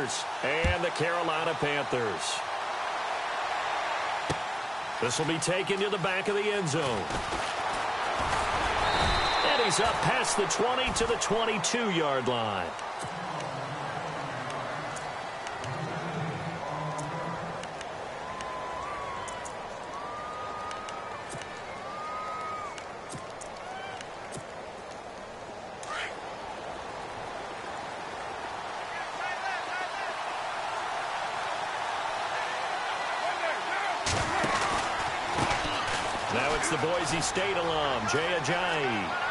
Niners and the Carolina Panthers. This will be taken to the back of the end zone. And he's up past the 20 to the 22-yard line. Now it's the Boise State alum, Jay Ajayi.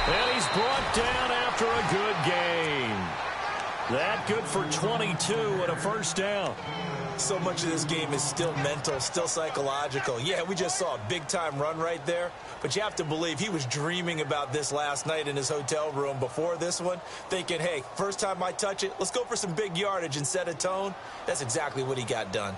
And he's brought down after a good game. That good for 22 and a first down. So much of this game is still mental, still psychological. Yeah, we just saw a big-time run right there, but you have to believe he was dreaming about this last night in his hotel room before this one, thinking, hey, first time I touch it, let's go for some big yardage and set a tone. That's exactly what he got done.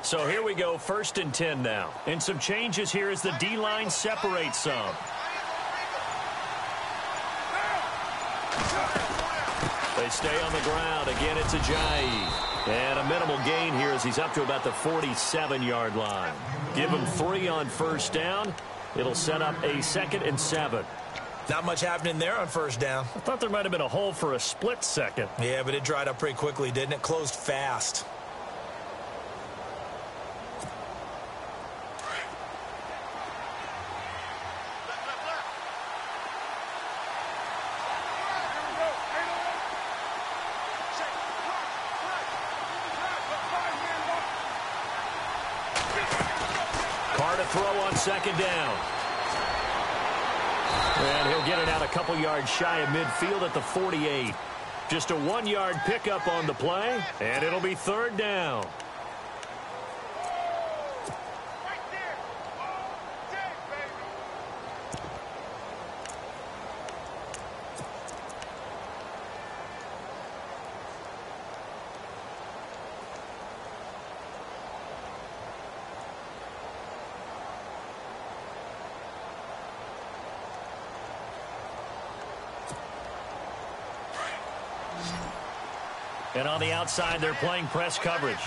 So here we go, 1st and 10 now. And some changes here as the D-line separates some. They stay on the ground. Again, it's Ajayi. And a minimal gain here as he's up to about the 47-yard line. Give him 3 on first down. It'll set up a 2nd and 7. Not much happening there on first down. I thought there might have been a hole for a split second. Yeah, but it dried up pretty quickly, didn't it? Closed fast. Throw on 2nd down. And he'll get it out a couple yards shy of midfield at the 48. Just a 1-yard pickup on the play, and it'll be 3rd down. And on the outside, they're playing press coverage.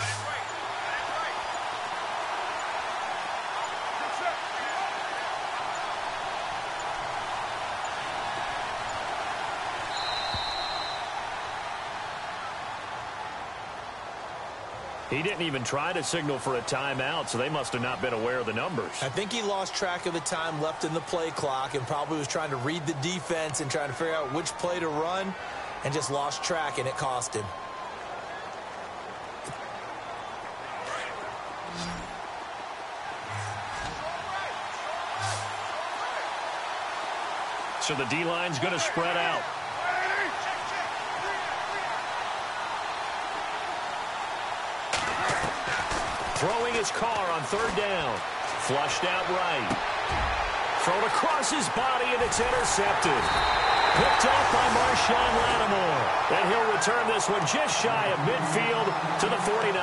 He didn't even try to signal for a timeout, so they must have not been aware of the numbers. I think he lost track of the time left in the play clock and probably was trying to read the defense and trying to figure out which play to run and just lost track, and it cost him. So the D-line's going to spread out. Throwing his car on 3rd down. Flushed out right. Thrown across his body, and it's intercepted. Picked off by Marshawn Lattimore. And he'll return this one just shy of midfield to the 49.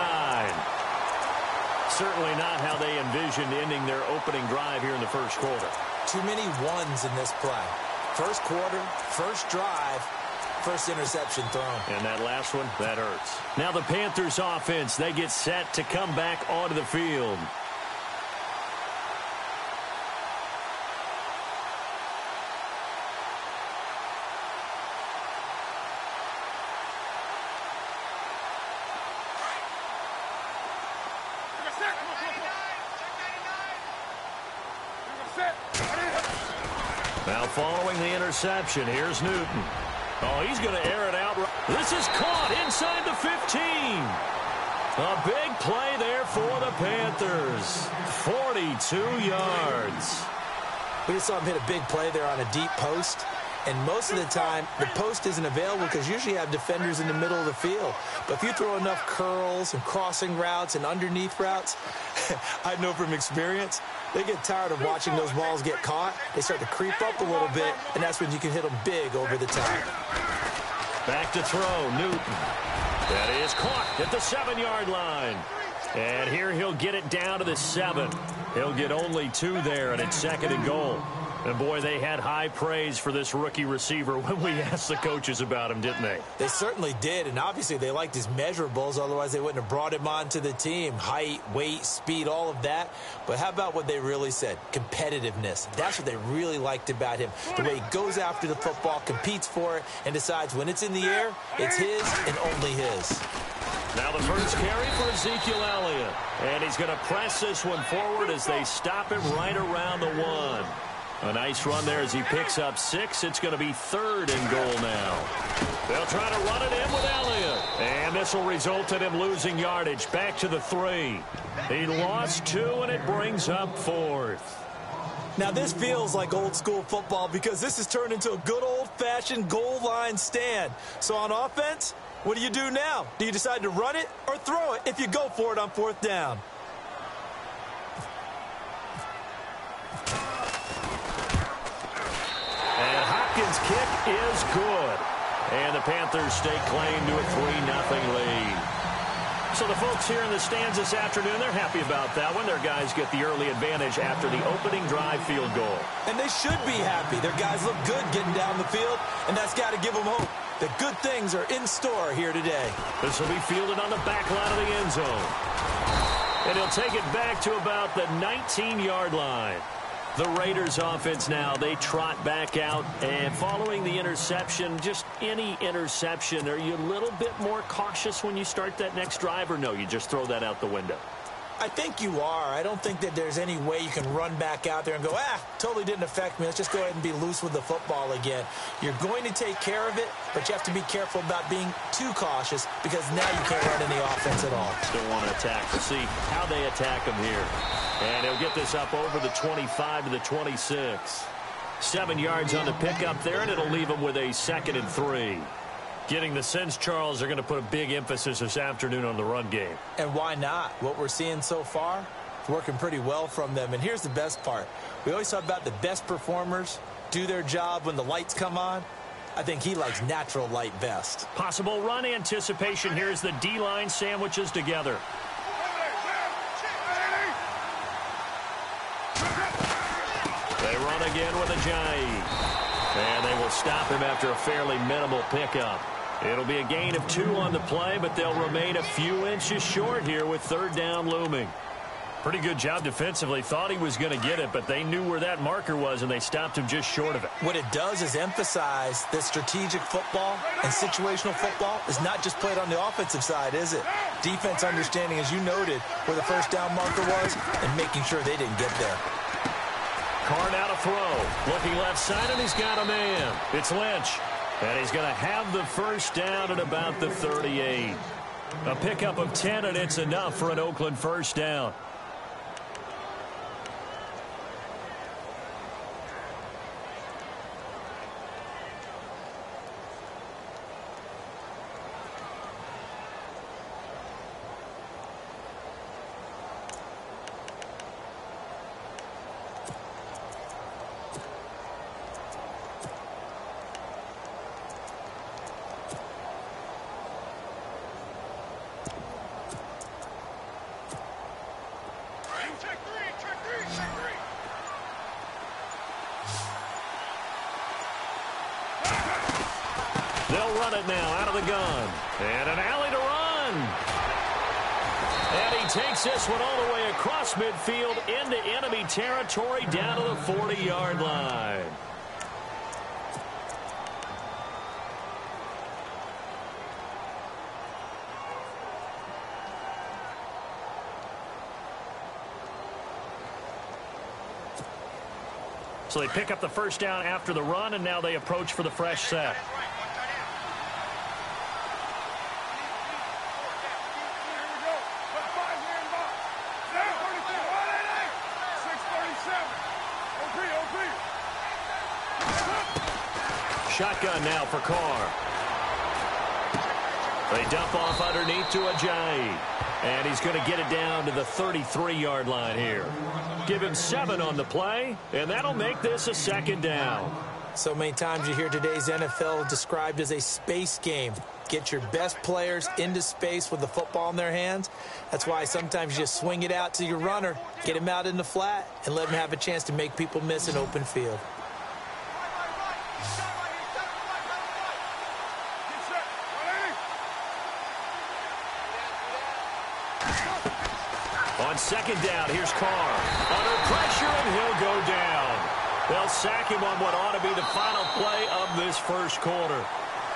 Certainly not how they envisioned ending their opening drive here in the first quarter. Too many ones in this play. First quarter, first drive, first interception thrown. And that last one, that hurts. Now the Panthers offense, they get set to come back onto the field. Now following the interception, here's Newton. Oh, he's going to air it out. This is caught inside the 15. A big play there for the Panthers. 42 yards. We just saw him hit a big play there on a deep post. And most of the time, the post isn't available because usually you have defenders in the middle of the field. But if you throw enough curls and crossing routes and underneath routes, I know from experience, they get tired of watching those balls get caught. They start to creep up a little bit, and that's when you can hit them big over the top. Back to throw, Newton. That is caught at the 7-yard line. And here he'll get it down to the 7. He'll get only 2 there, and it's 2nd and goal. And, boy, they had high praise for this rookie receiver when we asked the coaches about him, didn't they? They certainly did, and obviously they liked his measurables. Otherwise, they wouldn't have brought him onto the team. Height, weight, speed, all of that. But how about what they really said? Competitiveness. That's what they really liked about him. The way he goes after the football, competes for it, and decides when it's in the air, it's his and only his. Now the first carry for Ezekiel Elliott. And he's going to press this one forward as they stop him right around the 1. A nice run there as he picks up 6. It's going to be 3rd and goal now. They'll try to run it in with Elliott. And this will result in him losing yardage. Back to the 3. He lost 2, and it brings up 4th. Now, this feels like old-school football because this has turned into a good old-fashioned goal line stand. So on offense, what do you do now? Do you decide to run it or throw it if you go for it on 4th down? And Hopkins' kick is good. And the Panthers stake claim to a 3-0 lead. So the folks here in the stands this afternoon, they're happy about that one. Their guys get the early advantage after the opening drive field goal. And they should be happy. Their guys look good getting down the field, and that's got to give them hope that good things are in store here today. This will be fielded on the back line of the end zone. And he'll take it back to about the 19-yard line. The Raiders offense now, they trot back out, and following the interception, just any interception, are you a little bit more cautious when you start that next drive, or no, you just throw that out the window? I think you are. I don't think that there's any way you can run back out there and go, totally didn't affect me. Let's just go ahead and be loose with the football again. You're going to take care of it, but you have to be careful about being too cautious because now you can't run any offense at all. Still want to attack. We'll see how they attack him here. And he'll get this up over the 25 to the 26. 7 yards on the pickup there, and it'll leave him with a 2nd and 3. Getting the sense, Charles, are going to put a big emphasis this afternoon on the run game. And why not? What we're seeing so far is working pretty well from them. And here's the best part. We always talk about the best performers do their job when the lights come on. I think he likes natural light best. Possible run anticipation here as the D-line sandwiches together. They run again with Ajayi. And they will stop him after a fairly minimal pickup. It'll be a gain of 2 on the play, but they'll remain a few inches short here with 3rd down looming. Pretty good job defensively. Thought he was going to get it, but they knew where that marker was, and they stopped him just short of it. What it does is emphasize that strategic football and situational football is not just played on the offensive side, is it? Defense understanding, as you noted, where the 1st down marker was and making sure they didn't get there. Carr now to throw. Looking left side, and he's got a man. It's Lynch. And he's going to have the 1st down at about the 38. A pickup of 10, and it's enough for an Oakland 1st down. They'll run it now out of the gun. And an alley to run. And he takes this one all the way across midfield into enemy territory down to the 40-yard line. So they pick up the 1st down after the run, and now they approach for the fresh set. Shotgun now for Carr. They dump off underneath to Ajayi. And he's going to get it down to the 33-yard line here. Give him 7 on the play, and that'll make this a 2nd down. So many times you hear today's NFL described as a space game. Get your best players into space with the football in their hands. That's why sometimes you just swing it out to your runner, get him out in the flat, and let him have a chance to make people miss an open field. On second down, here's Carr. Under pressure, and he'll go down. They'll sack him on what ought to be the final play of this first quarter.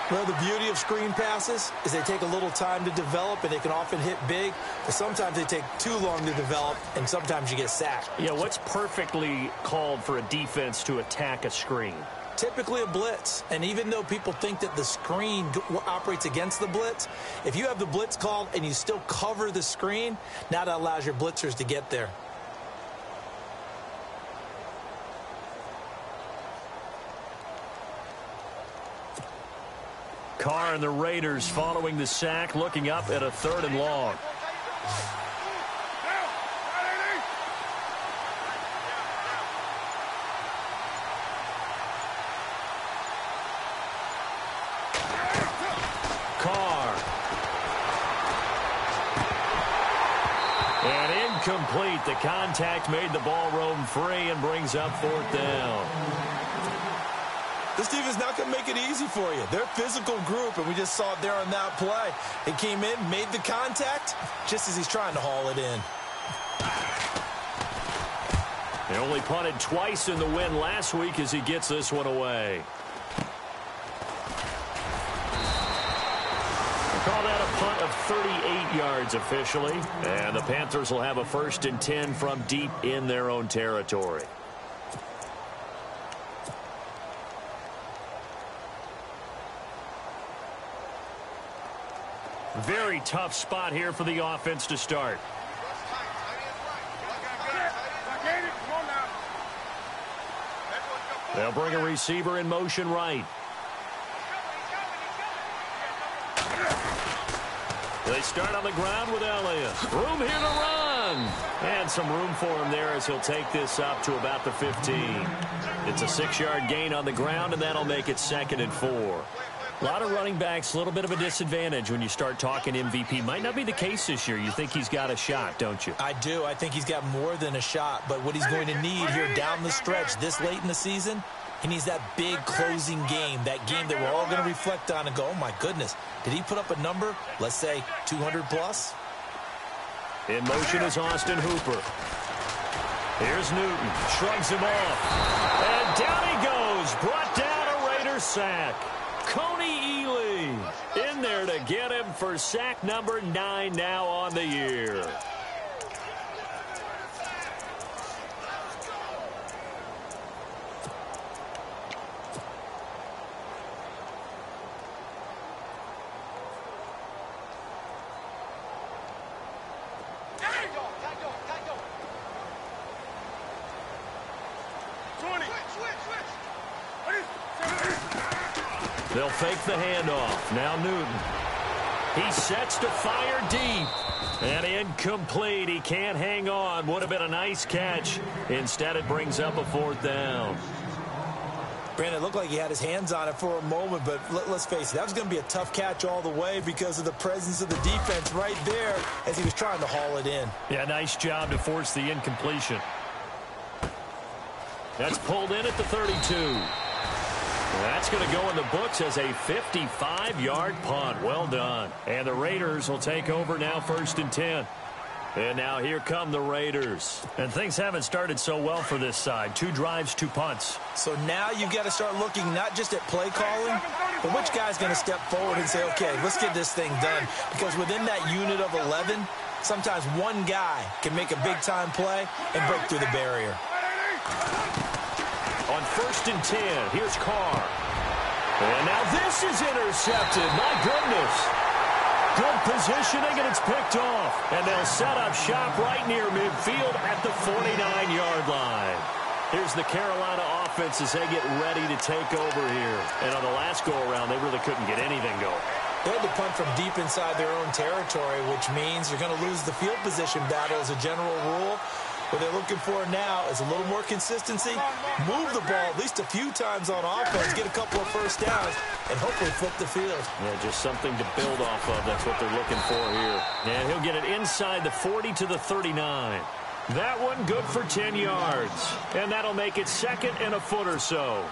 Well, the beauty of screen passes is they take a little time to develop, and they can often hit big, but sometimes they take too long to develop, and sometimes you get sacked. Yeah, what's perfectly called for a defense to attack a screen? Typically a blitz, and even though people think that the screen operates against the blitz, if you have the blitz called and you still cover the screen, now that allows your blitzers to get there. Carr and the Raiders following the sack, looking up at a 3rd and long. Carr. And incomplete. The contact made the ball roam free and brings up 4th down. This defense is not going to make it easy for you. They're a physical group, and we just saw it there on that play. They came in, made the contact, just as he's trying to haul it in. They only punted twice in the win last week as he gets this one away. Call that a punt of 38 yards officially. And the Panthers will have a 1st and 10 from deep in their own territory. Very tough spot here for the offense to start. They'll bring a receiver in motion right. They start on the ground with Elliott. Room here to run. And some room for him there as he'll take this up to about the 15. It's a 6-yard gain on the ground, and that'll make it 2nd and 4. A lot of running backs, a little bit of a disadvantage when you start talking MVP. Might not be the case this year. You think he's got a shot, don't you? I do. I think he's got more than a shot. But what he's going to need here down the stretch this late in the season, he needs that big closing game, that game that we're all going to reflect on and go, oh, my goodness, did he put up a number, let's say, 200-plus? In motion is Austin Hooper. Here's Newton. Shrugs him off. And down he goes. Brought down a Raider sack. Coney Ely in there to get him for sack number 9 now on the year. They'll fake the handoff. Now Newton. He sets to fire deep. And incomplete. He can't hang on. Would have been a nice catch. Instead, it brings up a 4th down. Brandon, it looked like he had his hands on it for a moment, but let's face it, that was going to be a tough catch all the way because of the presence of the defense right there as he was trying to haul it in. Yeah, nice job to force the incompletion. That's pulled in at the 32. That's going to go in the books as a 55-yard punt. Well done. And the Raiders will take over now 1st and 10. And now here come the Raiders. And things haven't started so well for this side. 2 drives, 2 punts. So now you've got to start looking not just at play calling, but which guy's going to step forward and say, okay, let's get this thing done. Because within that unit of 11, sometimes one guy can make a big-time play and break through the barrier. On 1st and 10, here's Carr. And now this is intercepted. My goodness. Good positioning, and it's picked off. And they'll set up shop right near midfield at the 49-yard line. Here's the Carolina offense as they get ready to take over here. And on the last go-around, they really couldn't get anything going. They had to punt from deep inside their own territory, which means you're going to lose the field position battle as a general rule. What they're looking for now is a little more consistency, move the ball at least a few times on offense, get a couple of first downs, and hopefully flip the field. Yeah, just something to build off of. That's what they're looking for here. And he'll get it inside the 40 to the 39. That one good for 10 yards. And that'll make it second and a foot or so.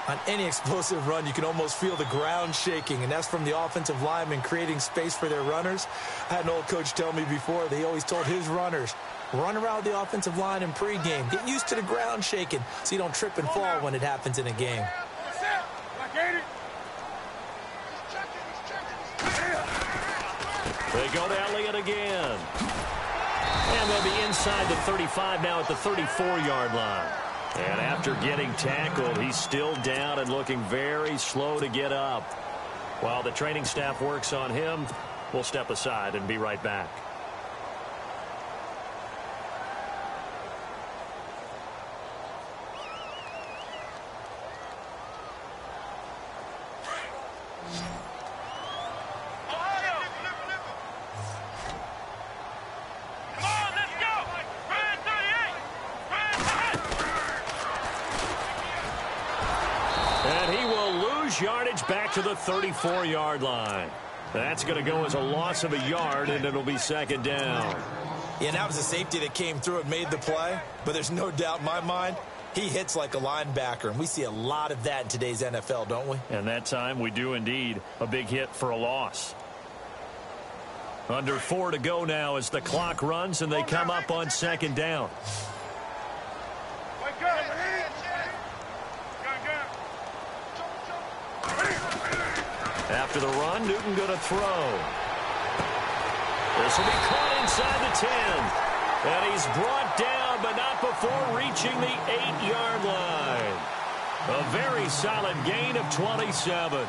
On any explosive run, you can almost feel the ground shaking, and that's from the offensive linemen creating space for their runners. I had an old coach tell me before, they always told his runners, run around the offensive line in pregame. Get used to the ground shaking so you don't trip and fall when it happens in a game. They go to Elliott again. And they'll be inside the 35 now at the 34-yard line. And after getting tackled, he's still down and looking very slow to get up. While the training staff works on him, we'll step aside and be right back. Yardage back to the 34-yard line. That's going to go as a loss of a yard, and it'll be second down. Yeah, that was a safety that came through and made the play, but there's no doubt in my mind he hits like a linebacker, and we see a lot of that in today's NFL, don't we? And that time we do indeed. A big hit for a loss. Under 4 to go now as the clock runs, and they come up on second down. After the run, Newton going to throw. This will be caught inside the 10. And he's brought down, but not before reaching the 8-yard line. A very solid gain of 27.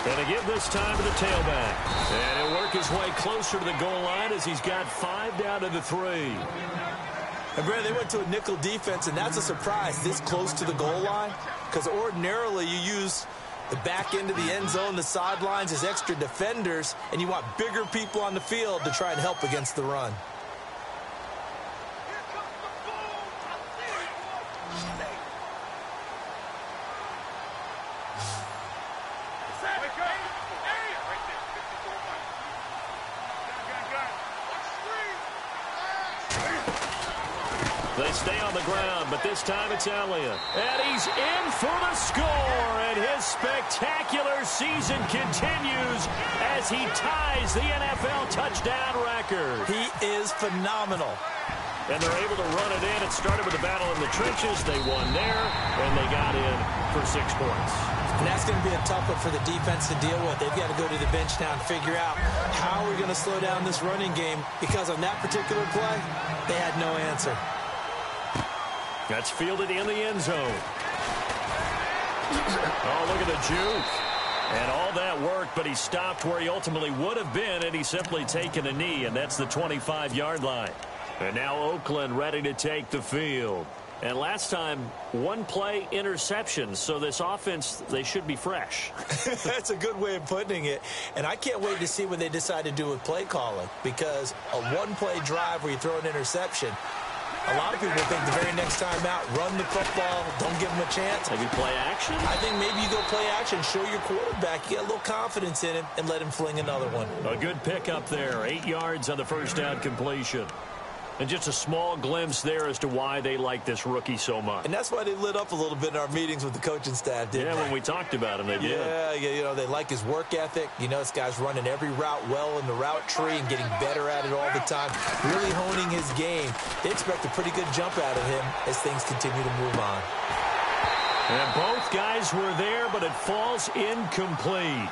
Going to give this time to the tailback. And he'll work his way closer to the goal line as he's got 5 down to the 3. And, Brad, they went to a nickel defense, and that's a surprise this close to the goal line, because ordinarily you use the back end of the end zone, the sidelines as extra defenders, and you want bigger people on the field to try and help against the run. They stay on the ground, but this time it's Elliott. And he's in for the score, and his spectacular season continues as he ties the NFL touchdown record. He is phenomenal. And they're able to run it in. It started with a battle in the trenches. They won there, and they got in for 6 points. And that's going to be a tough one for the defense to deal with. They've got to go to the bench now and figure out how we're going to slow down this running game, because on that particular play, they had no answer. That's fielded in the end zone. Oh, look at the juke. And all that work, but he stopped where he ultimately would have been, and he's simply taken a knee, and that's the 25-yard line. And now Oakland ready to take the field. And last time, 1 play interception, so this offense, they should be fresh. That's a good way of putting it. And I can't wait to see what they decide to do with play calling, because a 1-play drive where you throw an interception, a lot of people think the very next time out, run the football, don't give them a chance. Maybe play action? I think maybe you go play action, show your quarterback, you get a little confidence in him, and let him fling another one. A good pickup there, 8 yards on the first down completion. And just a small glimpse there as to why they like this rookie so much. And that's why they lit up a little bit in our meetings with the coaching staff, didn't they? When we talked about him, they did. Yeah, you know, they like his work ethic. You know, this guy's running every route well in the route tree and getting better at it all the time, really honing his game. They expect a pretty good jump out of him as things continue to move on. And both guys were there, but it falls incomplete.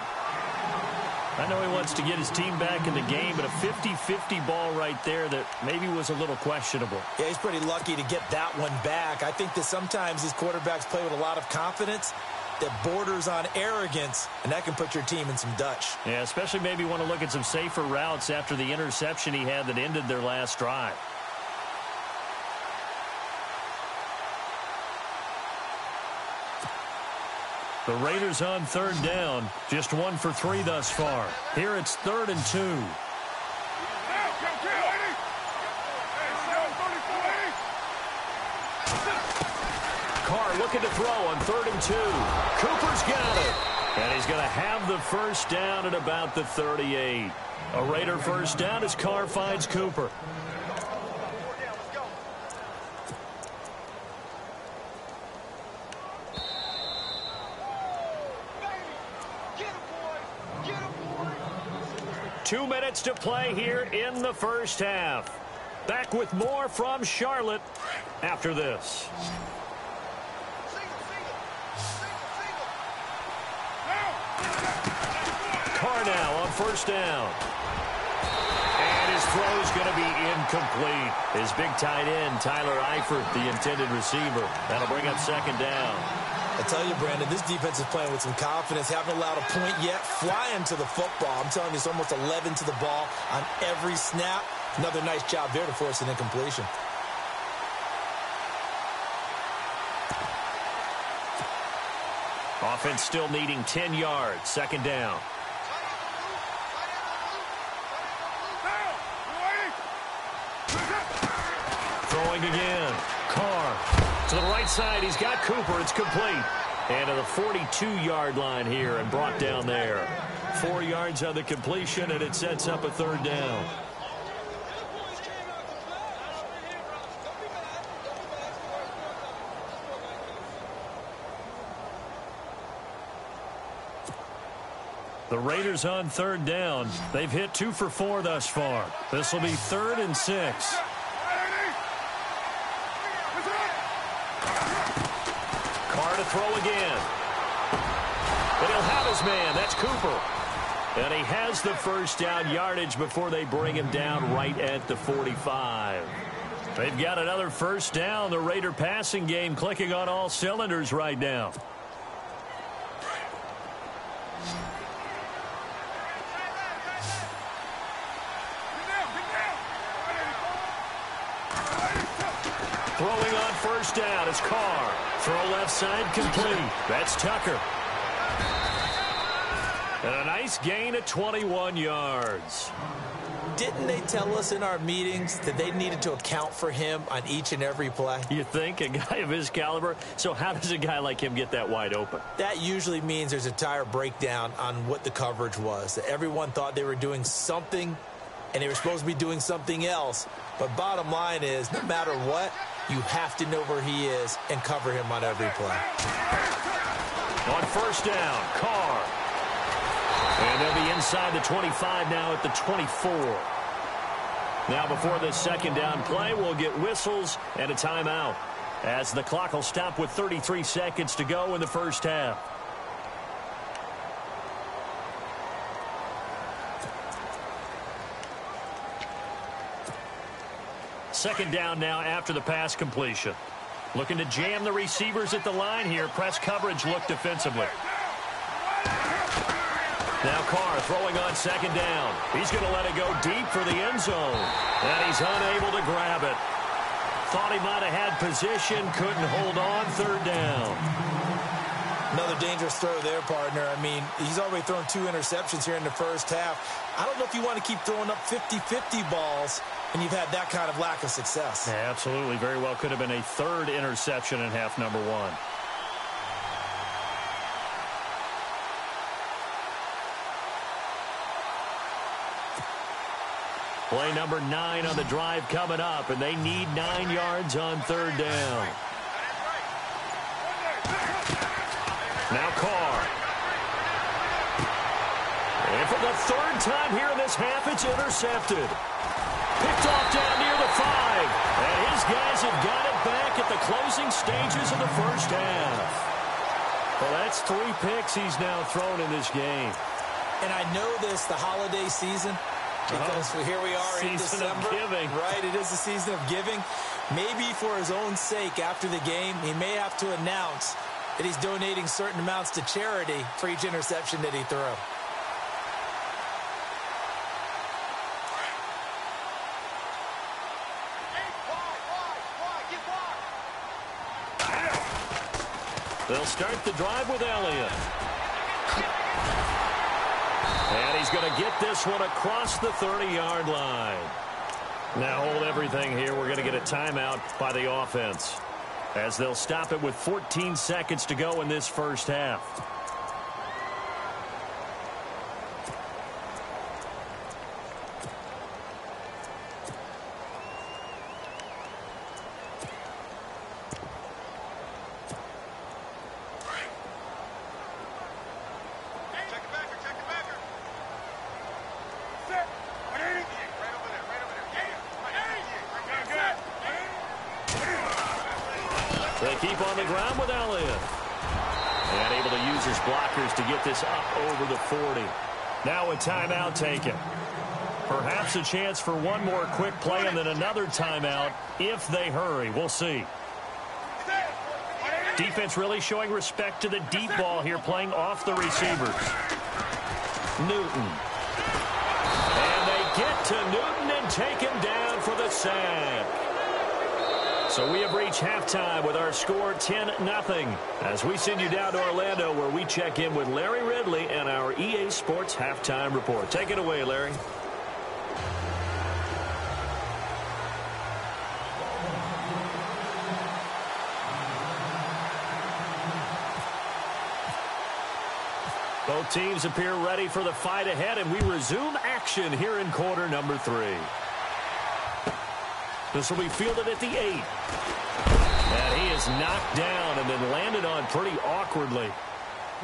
I know he wants to get his team back in the game, but a 50-50 ball right there that maybe was a little questionable. Yeah, he's pretty lucky to get that one back. I think that sometimes these quarterbacks play with a lot of confidence, that borders on arrogance, and that can put your team in some Dutch. Yeah, especially maybe want to look at some safer routes after the interception he had that ended their last drive. The Raiders on third down, just 1 for 3 thus far. Here it's 3rd and 2. Carr looking to throw on 3rd and 2. Cooper's got it. And he's going to have the first down at about the 38. A Raider first down as Carr finds Cooper. Two minutes to play here in the first half. Back with more from Charlotte after this. Carr now on first down. And his throw is going to be incomplete. His big tight end, Tyler Eifert, the intended receiver. That'll bring up second down. I tell you, Brandon, this defense is playing with some confidence. Haven't allowed a point yet. Flying to the football. I'm telling you, it's almost 11 to the ball on every snap. Another nice job there to force an incompletion. Offense still needing 10 yards. Second down. Throwing again. Carr to the right side. He's got Cooper. It's complete. And to the 42-yard line here and brought down there. 4 yards on the completion, and it sets up a third down. The Raiders on third down. They've hit 2 for 4 thus far. This will be 3rd and 6. Carr to throw again. But he'll have his man. That's Cooper. And he has the first down yardage before they bring him down right at the 45. They've got another first down. The Raider passing game clicking on all cylinders right now. Throwing on first down is Carr. Throw left side complete. That's Tucker. And a nice gain of 21 yards. Didn't they tell us in our meetings that they needed to account for him on each and every play? You think? A guy of his caliber? So how does a guy like him get that wide open? That usually means there's a entire breakdown on what the coverage was. That everyone thought they were doing something, and they were supposed to be doing something else. But bottom line is, no matter what, you have to know where he is and cover him on every play. On first down, Carr. And they'll be inside the 25 now at the 24. Now before this second down play, we'll get whistles and a timeout, as the clock will stop with 33 seconds to go in the first half. Second down now after the pass completion. Looking to jam the receivers at the line here. Press coverage look defensively. Now Carr throwing on second down. He's going to let it go deep for the end zone. And he's unable to grab it. Thought he might have had position. Couldn't hold on. Third down. Another dangerous throw there, partner. I mean, he's already thrown 2 interceptions here in the first half. I don't know if you want to keep throwing up 50-50 balls and you've had that kind of lack of success. Yeah, absolutely. Very well could have been a 3rd interception in half number 1. Play number 9 on the drive coming up, and they need 9 yards on third down. Now Carr. And for the 3rd time here in this half, it's intercepted. Picked off down near the 5. And his guys have got it back at the closing stages of the first half. Well, that's 3 picks he's now thrown in this game. And I know this, the holiday season, because here we are in December. Season of giving. Right, it is the season of giving. Maybe for his own sake after the game, he may have to announce that he's donating certain amounts to charity for each interception that he threw. They'll start the drive with Elliott. And he's going to get this one across the 30-yard line. Now hold everything here. We're going to get a timeout by the offense, as they'll stop it with 14 seconds to go in this first half. They keep on the ground with Elliott. And able to use his blockers to get this up over the 40. Now a timeout taken. Perhaps a chance for one more quick play and then another timeout if they hurry. We'll see. Defense really showing respect to the deep ball here, playing off the receivers. Newton. And they get to Newton and take him down for the sack. So we have reached halftime with our score 10-0. As we send you down to Orlando, where we check in with Larry Ridley and our EA Sports Halftime Report. Take it away, Larry. Both teams appear ready for the fight ahead, and we resume action here in quarter number 3. This will be fielded at the 8. And he is knocked down and then landed on pretty awkwardly.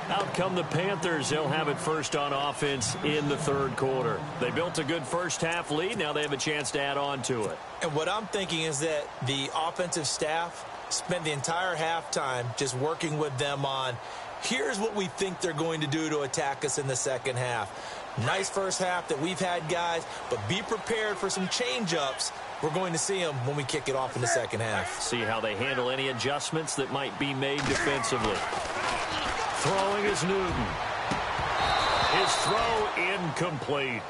Out come the Panthers. They'll have it first on offense in the third quarter. They built a good first-half lead. Now they have a chance to add on to it. And what I'm thinking is that the offensive staff spent the entire halftime just working with them on, here's what we think they're going to do to attack us in the second half. Nice first half that we've had, guys, but be prepared for some change-ups. We're going to see them when we kick it off in the second half. See how they handle any adjustments that might be made defensively. Throwing is Newton. His throw incomplete.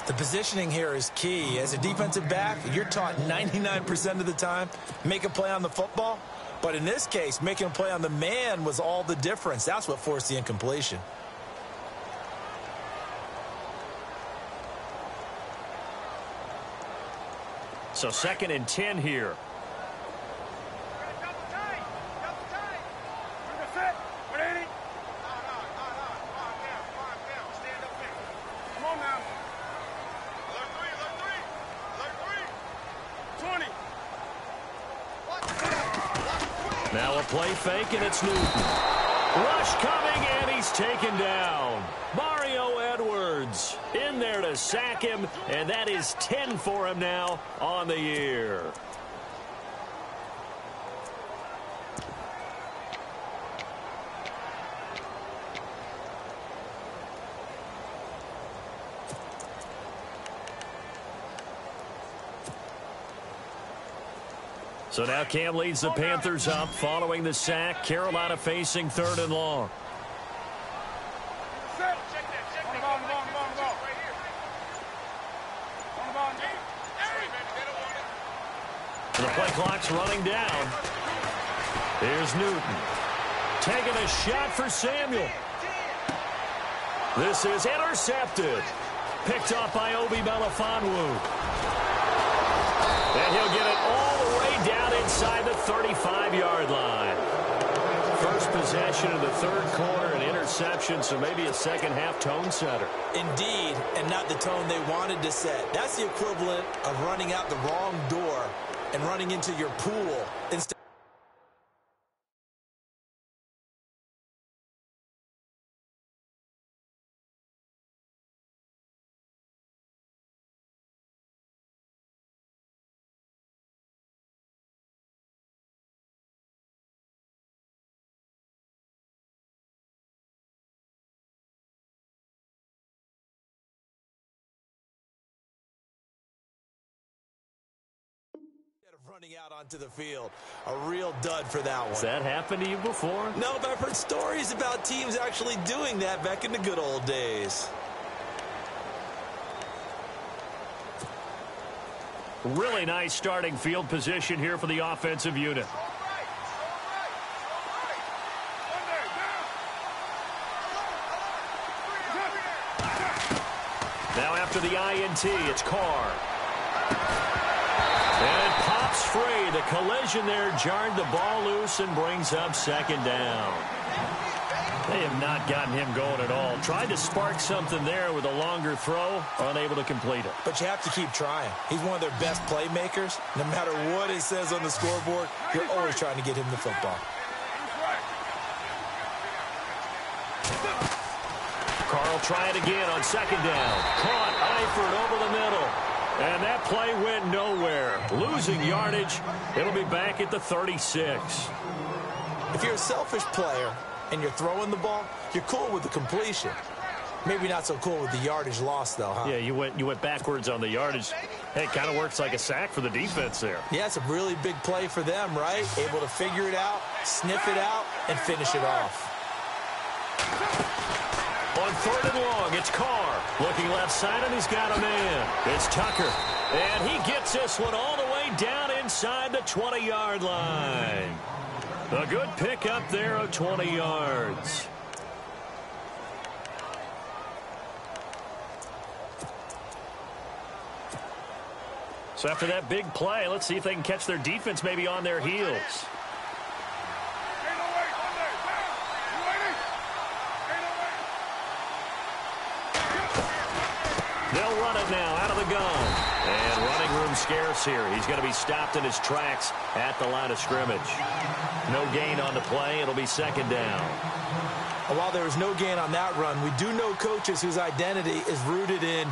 The positioning here is key. As a defensive back, you're taught 99% of the time, make a play on the football. But in this case, making a play on the man was all the difference. That's what forced the incompletion. So 2nd and 10 here. Now a play fake, and it's Newton. Rush coming, and he's taken down. Mario Edwards in there to sack him, and that is 10 for him now on the year. So now Cam leads the Panthers up following the sack. Carolina facing 3rd and long. The play clock's running down. Here's Newton. Taking a shot for Samuel. This is intercepted. Picked off by Obi Melifonwu. And he'll get it all the way down inside the 35-yard line. First possession of the third quarter, an interception, so maybe a second-half tone setter. Indeed, and not the tone they wanted to set. That's the equivalent of running out the wrong door and running into your pool instead. running out onto the field. A real dud for that one. Has that happened to you before? No, but I've heard stories about teams actually doing that back in the good old days. Really nice starting field position here for the offensive unit. Now after the INT, it's Carr. And it pops free. The collision there jarred the ball loose and brings up second down. They have not gotten him going at all. Tried to spark something there with a longer throw, unable to complete it. But you have to keep trying. He's one of their best playmakers. No matter what it says on the scoreboard, you're always trying to get him the football. Carl try it again on second down. Caught Eifert over the middle. And that play went nowhere. Losing yardage. It'll be back at the 36. If you're a selfish player and you're throwing the ball, you're cool with the completion. Maybe not so cool with the yardage loss, though, huh? Yeah, you went backwards on the yardage. Hey, it kind of works like a sack for the defense there. Yeah, it's a really big play for them, right? Able to figure it out, sniff it out, and finish it off. On third and long, it's Carr. Looking left side, and he's got a man. It's Tucker. And he gets this one all the way down inside the 20-yard line. A good pick up there of 20 yards. So after that big play, let's see if they can catch their defense maybe on their heels. They'll run it now out of the gun. And running room scarce here. He's going to be stopped in his tracks at the line of scrimmage. No gain on the play. It'll be second down. While there was no gain on that run, we do know coaches whose identity is rooted in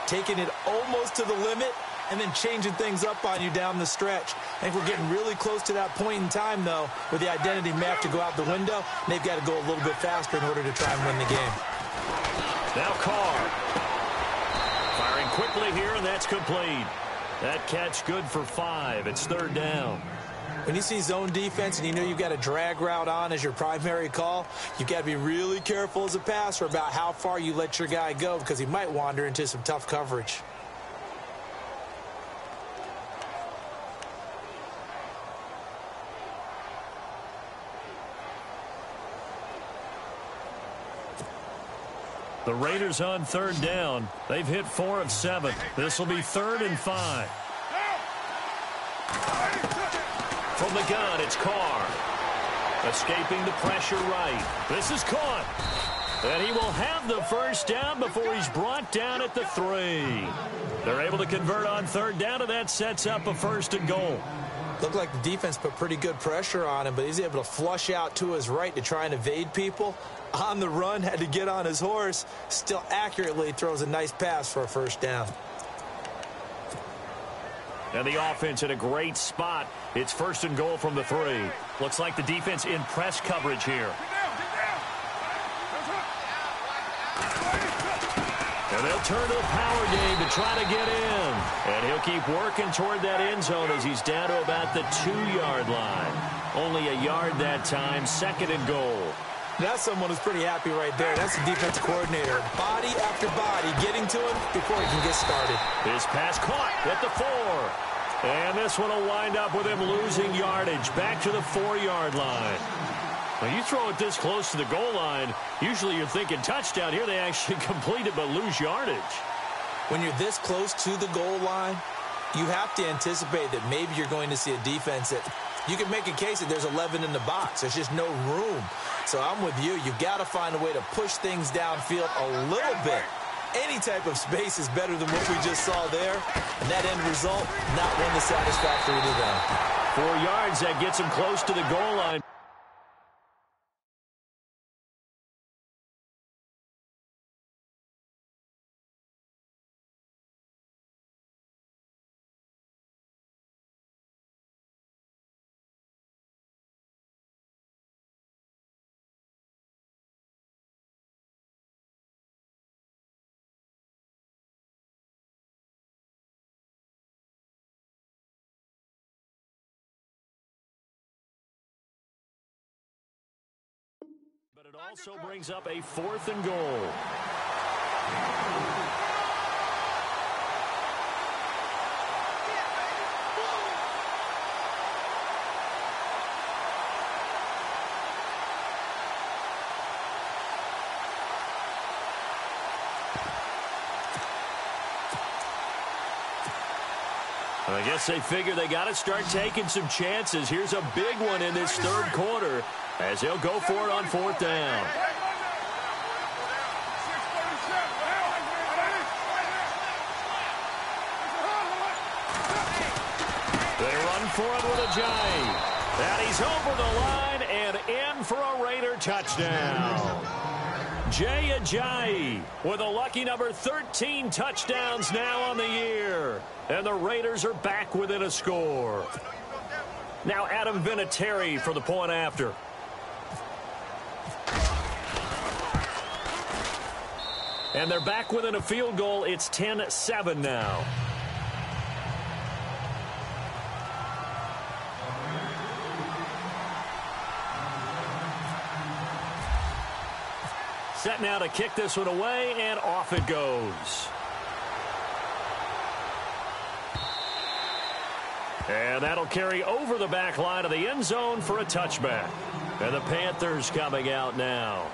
taking it almost to the limit and then changing things up on you down the stretch. I think we're getting really close to that point in time, though, where the identity may have to go out the window, and they've got to go a little bit faster in order to try and win the game. Now Carr. Firing quickly here, and that's complete. That catch good for 5. It's third down. When you see zone defense and you know you've got a drag route on as your primary call, you've got to be really careful as a passer about how far you let your guy go because he might wander into some tough coverage. The Raiders on third down. They've hit 4 of 7. This will be 3rd and 5. From the gun, it's Carr. Escaping the pressure right. This is caught. And he will have the first down before he's brought down at the 3. They're able to convert on third down, and that sets up a 1st and goal. Looked like the defense put pretty good pressure on him, but he's able to flush out to his right to try and evade people. On the run, had to get on his horse. Still accurately throws a nice pass for a 1st down. And the offense in a great spot. It's 1st and goal from the 3. Looks like the defense in press coverage here. And they'll turn to the power game to try to get in. And he'll keep working toward that end zone as he's down to about the 2-yard line. Only a yard that time, 2nd and goal. That's someone who's pretty happy right there. That's the defensive coordinator. Body after body getting to him before he can get started. His pass caught at the 4. And this one will wind up with him losing yardage back to the 4-yard line. When you throw it this close to the goal line, usually you're thinking touchdown. Here they actually complete it but lose yardage. When you're this close to the goal line, you have to anticipate that maybe you're going to see a defense that you can make a case that there's 11 in the box. There's just no room. So I'm with you. You've got to find a way to push things downfield a little bit. Any type of space is better than what we just saw there. And that end result, not one that's satisfactory to them. 4 yards, that gets him close to the goal line. it also brings up a 4th and goal. I guess they figure they got to start taking some chances. Here's a big one in this 3rd quarter as they'll go for it on 4th down. They run for it with Ajayi. And he's over the line and in for a Raider touchdown. Jay Ajayi with a lucky number 13 touchdowns now on the year. And the Raiders are back within a score. Now Adam Vinatieri for the point after. And they're back within a field goal. It's 10-7 now. Set now to kick this one away, and off it goes. And that'll carry over the back line of the end zone for a touchback. And the Panthers coming out now.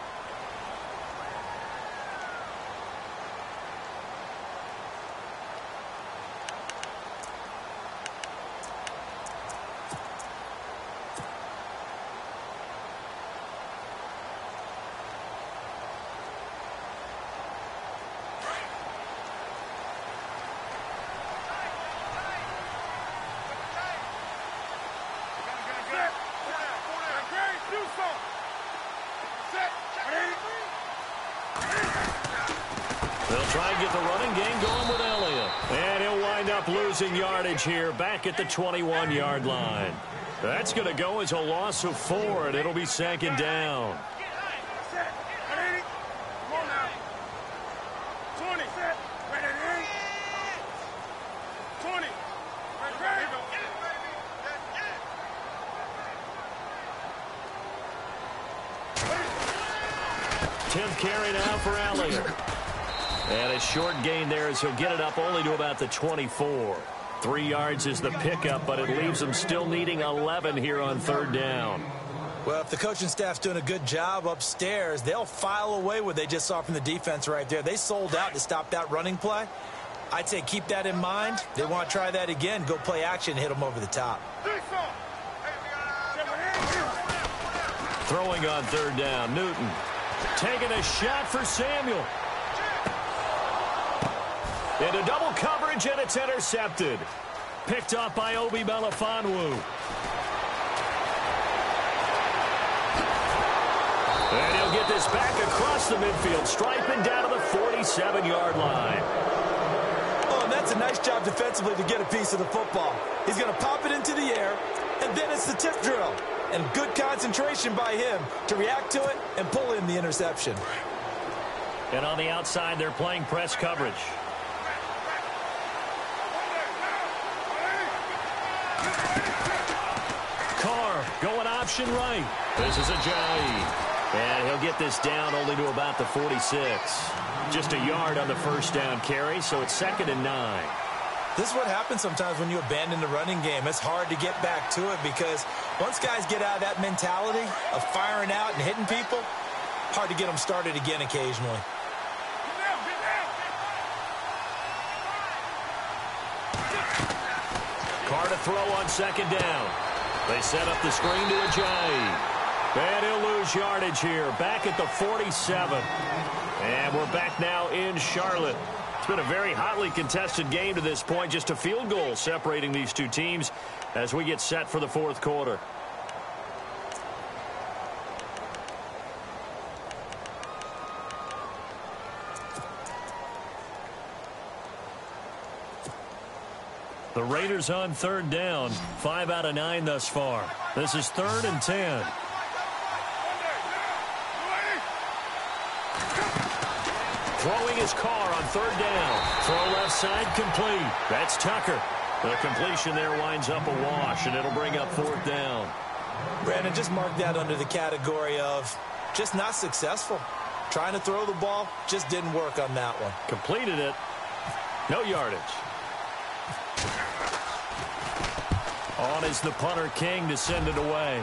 They'll try and get the running game going with Elliott. And he'll wind up losing yardage here back at the 21-yard line. That's going to go as a loss of 4, and it'll be 2nd down. Tenth carry now for Elliott. And a short gain there as he'll get it up only to about the 24. 3 yards is the pickup, but it leaves them still needing 11 here on 3rd down. Well, if the coaching staff's doing a good job upstairs, they'll file away what they just saw from the defense right there. They sold out to stop that running play. I'd say keep that in mind. They want to try that again. Go play action and hit them over the top. Throwing on 3rd down, Newton. Taking a shot for Samuel. Into double coverage, and it's intercepted. Picked up by Obi Melifonwu. And he'll get this back across the midfield, striping down to the 47-yard line. Oh, and that's a nice job defensively to get a piece of the football. He's going to pop it into the air, and then it's the tip drill. And good concentration by him to react to it and pull in the interception. And on the outside, they're playing press coverage. Carr going option right. This is Ajayi. And he'll get this down only to about the 46. Just a yard on the 1st down carry, so it's 2nd and 9. This is what happens sometimes when you abandon the running game. It's hard to get back to it because once guys get out of that mentality of firing out and hitting people, hard to get them started again occasionally. Carr to throw on 2nd down. They set up the screen to Ajayi. And he'll lose yardage here, back at the 47. And we're back now in Charlotte. It's been a very hotly contested game to this point. Just a field goal separating these two teams as we get set for the 4th quarter. The Raiders on 3rd down. 5 out of 9 thus far. This is 3rd and 10. Throwing his Carr on 3rd down. Throw left side complete. That's Tucker. The completion there winds up a wash, and it'll bring up 4th down. Brandon, just mark that under the category of just not successful. Trying to throw the ball just didn't work on that one. Completed it. No yardage. On is the punter King to send it away.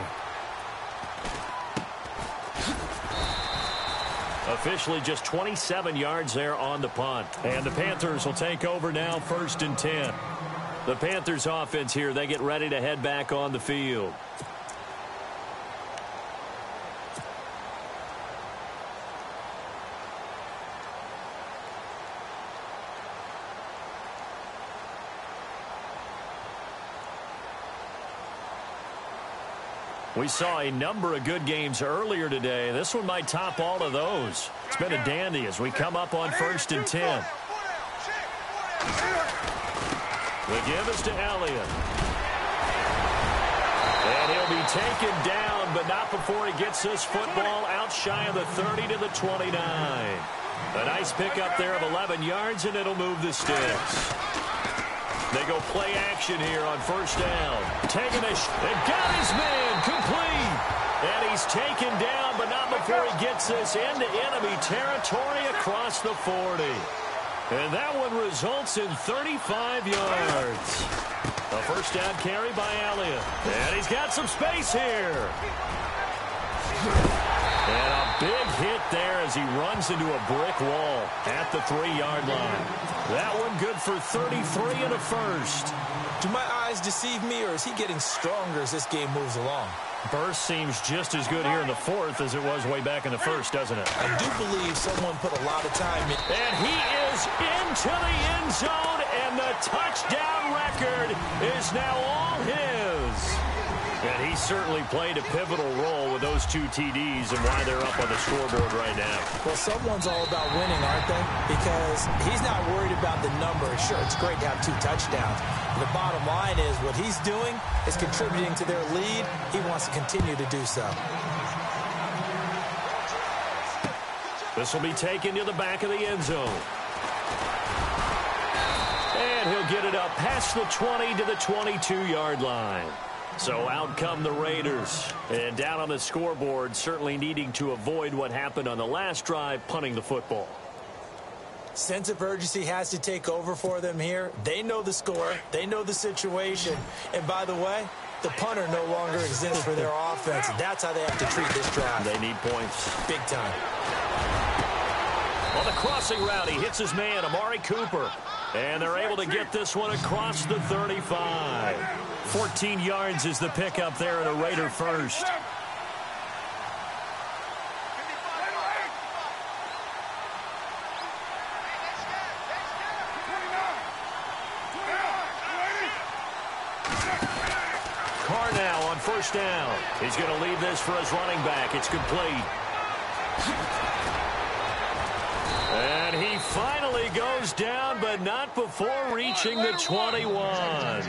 Officially just 27 yards there on the punt. And the Panthers will take over now, 1st and 10. The Panthers offense here, they get ready to head back on the field. We saw a number of good games earlier today. This one might top all of those. It's been a dandy as we come up on 1st and 10. The give is to Elliott. And he'll be taken down, but not before he gets this football out shy of the 30 to the 29. A nice pickup there of 11 yards, and it'll move the sticks. They go play action here on 1st down. Taking a and got his man complete. And he's taken down, but not before he gets this into enemy territory across the 40. And that one results in 35 yards. A 1st down carry by Elliott. And he's got some space here. And a big hit there as he runs into a brick wall at the 3-yard line. That one good for 33 and a 1st. Do my eyes deceive me, or is he getting stronger as this game moves along? Burst seems just as good here in the 4th as it was way back in the 1st, doesn't it? I do believe someone put a lot of time in. And he is into the end zone, and the touchdown record is now all his. And he certainly played a pivotal role with those 2 TDs and why they're up on the scoreboard right now. Well, someone's all about winning, aren't they? Because he's not worried about the number. Sure, it's great to have 2 touchdowns. The bottom line is what he's doing is contributing to their lead. He wants to continue to do so. This will be taken to the back of the end zone. And he'll get it up past the 20 to the 22-yard line. So out come the Raiders. And down on the scoreboard, certainly needing to avoid what happened on the last drive, punting the football. Sense of urgency has to take over for them here. They know the score. They know the situation. And by the way, the punter no longer exists for their offense. That's how they have to treat this drive. They need points. Big time. On the crossing route, he hits his man, Amari Cooper. And they're able to get this one across the 35. 14 yards is the pickup there at a Raider 1st. Carr now on 1st down. He's going to leave this for his running back. It's complete. And he finally goes down, but not before reaching the 21.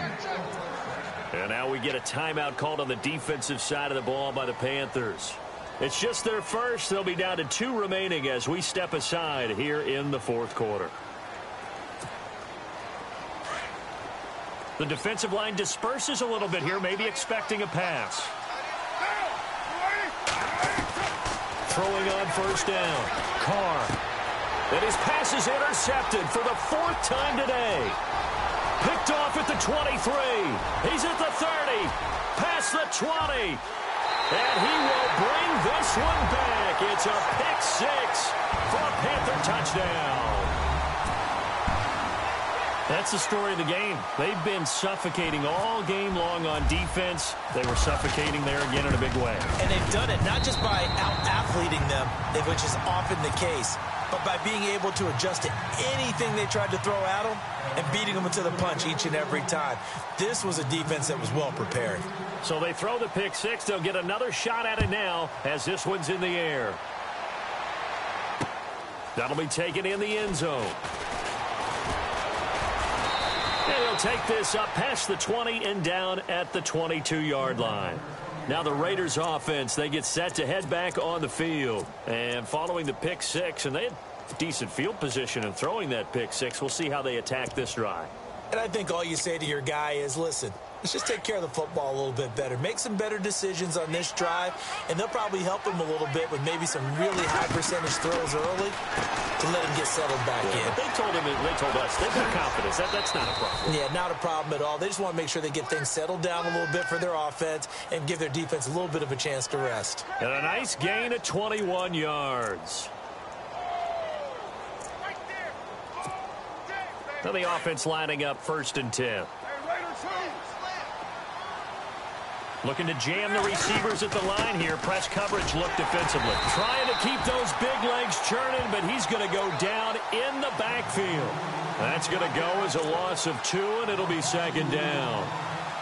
And now we get a timeout called on the defensive side of the ball by the Panthers. It's just their first. They'll be down to 2 remaining as we step aside here in the 4th quarter. The defensive line disperses a little bit here, maybe expecting a pass. Throwing on 1st down. Carr. And his pass is intercepted for the 4th time today. Picked off at the 23. He's at the 30. Past the 20. And he will bring this one back. It's a pick 6 for a Panther touchdown. That's the story of the game. They've been suffocating all game long on defense. They were suffocating there again in a big way. And they've done it not just by out-athleting them, which is often the case, but by being able to adjust to anything they tried to throw at them and beating them into the punch each and every time. This was a defense that was well prepared. So they throw the pick 6. They'll get another shot at it now as this one's in the air. That'll be taken in the end zone. And he'll take this up past the 20 and down at the 22-yard line. Now the Raiders offense, they get set to head back on the field. And following the pick 6, and they had decent field position in throwing that pick 6. We'll see how they attack this drive. And I think all you say to your guy is, listen, Let's just take care of the football a little bit better. Make some better decisions on this drive, and they'll probably help him a little bit with maybe some really high percentage throws early to let him get settled back in. But they told us they've got confidence. That's not a problem. Yeah, not a problem at all. They just want to make sure they get things settled down a little bit for their offense and give their defense a little bit of a chance to rest. And a nice gain of 21 yards. Now the offense lining up 1st and 10. Looking to jam the receivers at the line here. Press coverage look defensively. Trying to keep those big legs churning, but he's going to go down in the backfield. That's going to go as a loss of 2, and it'll be 2nd down.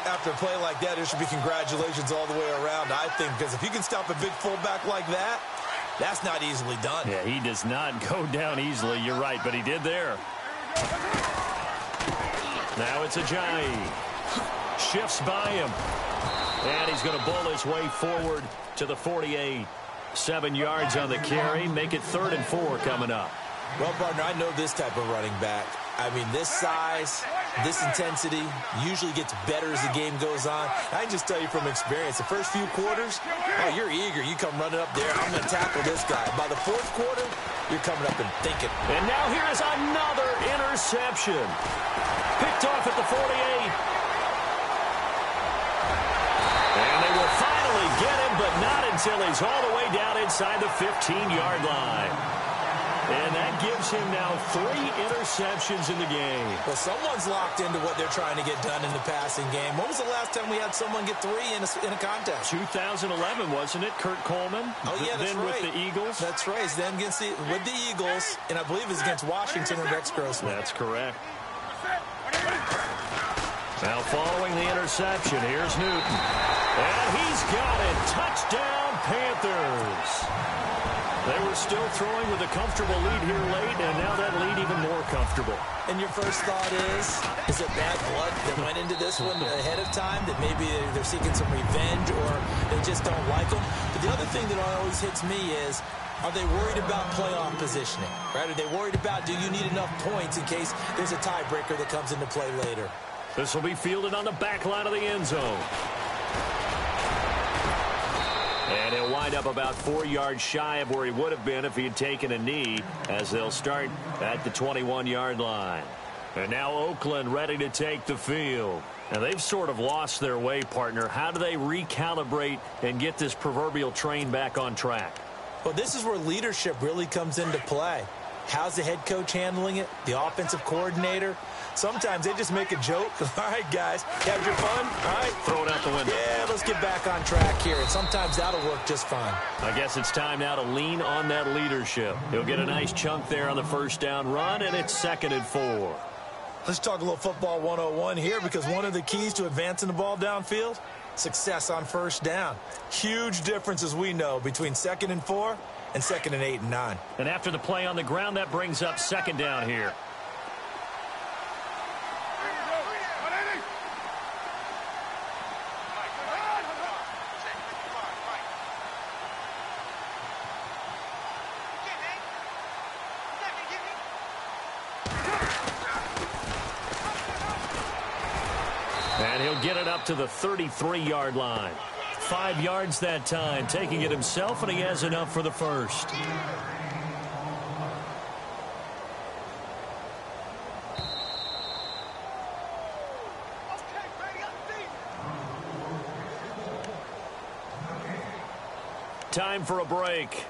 After a play like that, there should be congratulations all the way around, I think, because if you can stop a big fullback like that, that's not easily done. Yeah, he does not go down easily. You're right, but he did there. Now it's Ajayi. Shifts by him. And he's going to bull his way forward to the 48. 7 yards on the carry. Make it 3rd and 4 coming up. Well, partner, I know this type of running back. I mean, this size, this intensity usually gets better as the game goes on. I can just tell you from experience, the first few quarters, oh, you're eager. You come running up there. I'm going to tackle this guy. By the 4th quarter, you're coming up and thinking. And now here's another interception. Picked off at the 48. And they will finally get him, but not until he's all the way down inside the 15-yard line. And that gives him now 3 interceptions in the game. Well, someone's locked into what they're trying to get done in the passing game. When was the last time we had someone get 3 in a contest? 2011, wasn't it? Kurt Coleman. Oh, yeah, that's then right. With the Eagles. That's right. It's then with the Eagles, and I believe it's against Washington and Rex Grossman. That's correct. Now following the interception, here's Newton. And he's got it. Touchdown, Panthers. They were still throwing with a comfortable lead here late, and now that lead even more comfortable. And your first thought is it bad blood that went into this one ahead of time, that maybe they're seeking some revenge or they just don't like them? But the other thing that always hits me is, are they worried about playoff positioning? Right? Are they worried about, do you need enough points in case there's a tiebreaker that comes into play later? This will be fielded on the back line of the end zone. And he'll wind up about 4 yards shy of where he would have been if he had taken a knee, as they'll start at the 21-yard line. And now Oakland ready to take the field. And they've sort of lost their way, partner. How do they recalibrate and get this proverbial train back on track? Well, this is where leadership really comes into play. How's the head coach handling it? The offensive coordinator? Sometimes they just make a joke. All right, guys, had your fun? All right. Throw it out the window. Yeah, let's get back on track here. And sometimes that'll work just fine. I guess it's time now to lean on that leadership. He'll get a nice chunk there on the 1st down run, and it's 2nd and 4. Let's talk a little football 101 here, because one of the keys to advancing the ball downfield, success on 1st down. Huge difference, as we know, between 2nd and 4 and 2nd and 8 and 9. And after the play on the ground, that brings up 2nd down here. And he'll get it up to the 33-yard line. 5 yards that time, taking it himself, and he has enough for the 1st. Time for a break.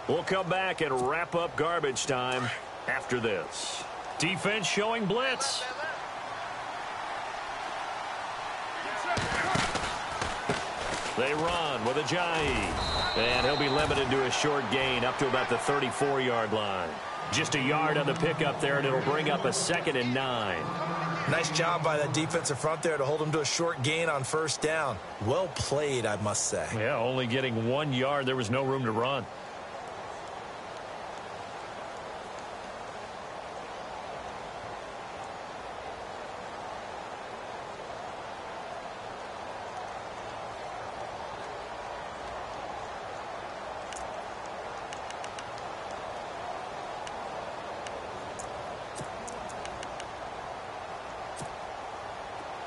We'll come back and wrap up garbage time after this. Defense showing blitz. They run with Ajayi. And he'll be limited to a short gain up to about the 34-yard line. Just a yard on the pickup there, and it'll bring up a 2nd and 9. Nice job by that defensive front there to hold him to a short gain on 1st down. Well played, I must say. Yeah, only getting 1 yard. There was no room to run.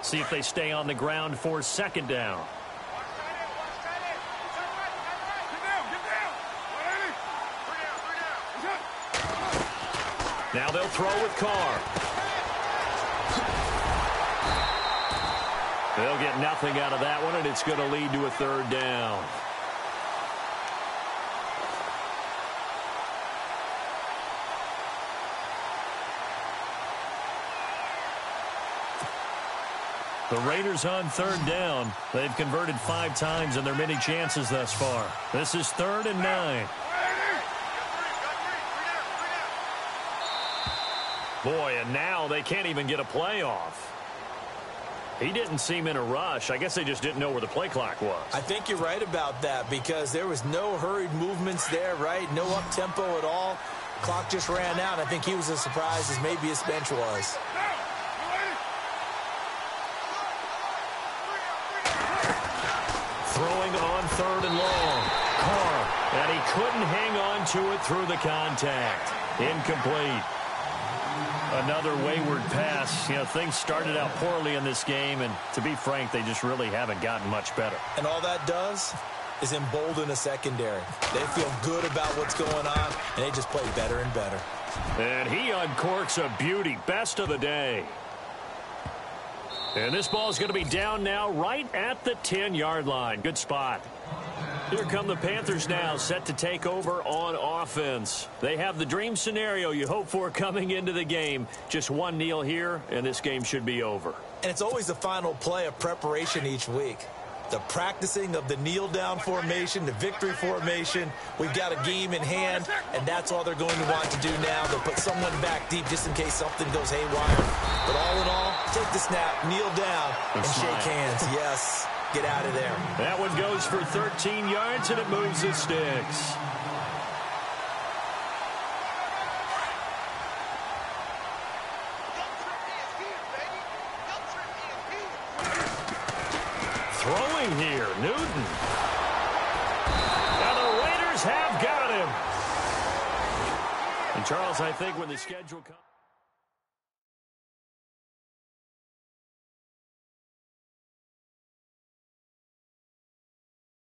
See if they stay on the ground for second down. Now they'll throw with Carr. They'll get nothing out of that one, and it's going to lead to a third down. The Raiders on third down. They've converted 5 times in their many chances thus far. This is 3rd and 9. Boy, and now they can't even get a play off. He didn't seem in a rush. I guess they just didn't know where the play clock was. I think you're right about that because there was no hurried movements there, right? No up-tempo at all. Clock just ran out. I think he was as surprised as maybe his bench was. Throwing on 3rd and long. Carr, and he couldn't hang on to it through the contact. Incomplete. Another wayward pass. You know, things started out poorly in this game, and to be frank, they just really haven't gotten much better. And all that does is embolden a secondary. They feel good about what's going on, and they just play better and better. And he uncorks a beauty. Best of the day. And this ball is going to be down now right at the 10-yard line. Good spot. Here come the Panthers now, set to take over on offense. They have the dream scenario you hope for coming into the game. Just one kneel here, and this game should be over. And it's always the final play of preparation each week. The practicing of the kneel-down formation, the victory formation. We've got a game in hand, and that's all they're going to want to do now. They'll put someone back deep just in case something goes haywire. But all in all, take the snap, kneel down, and shake hands. Yes. Get out of there. That one goes for 13 yards, and it moves the sticks. Throwing here, Newton. And the Raiders have got him. And Charles, I think when the schedule comes...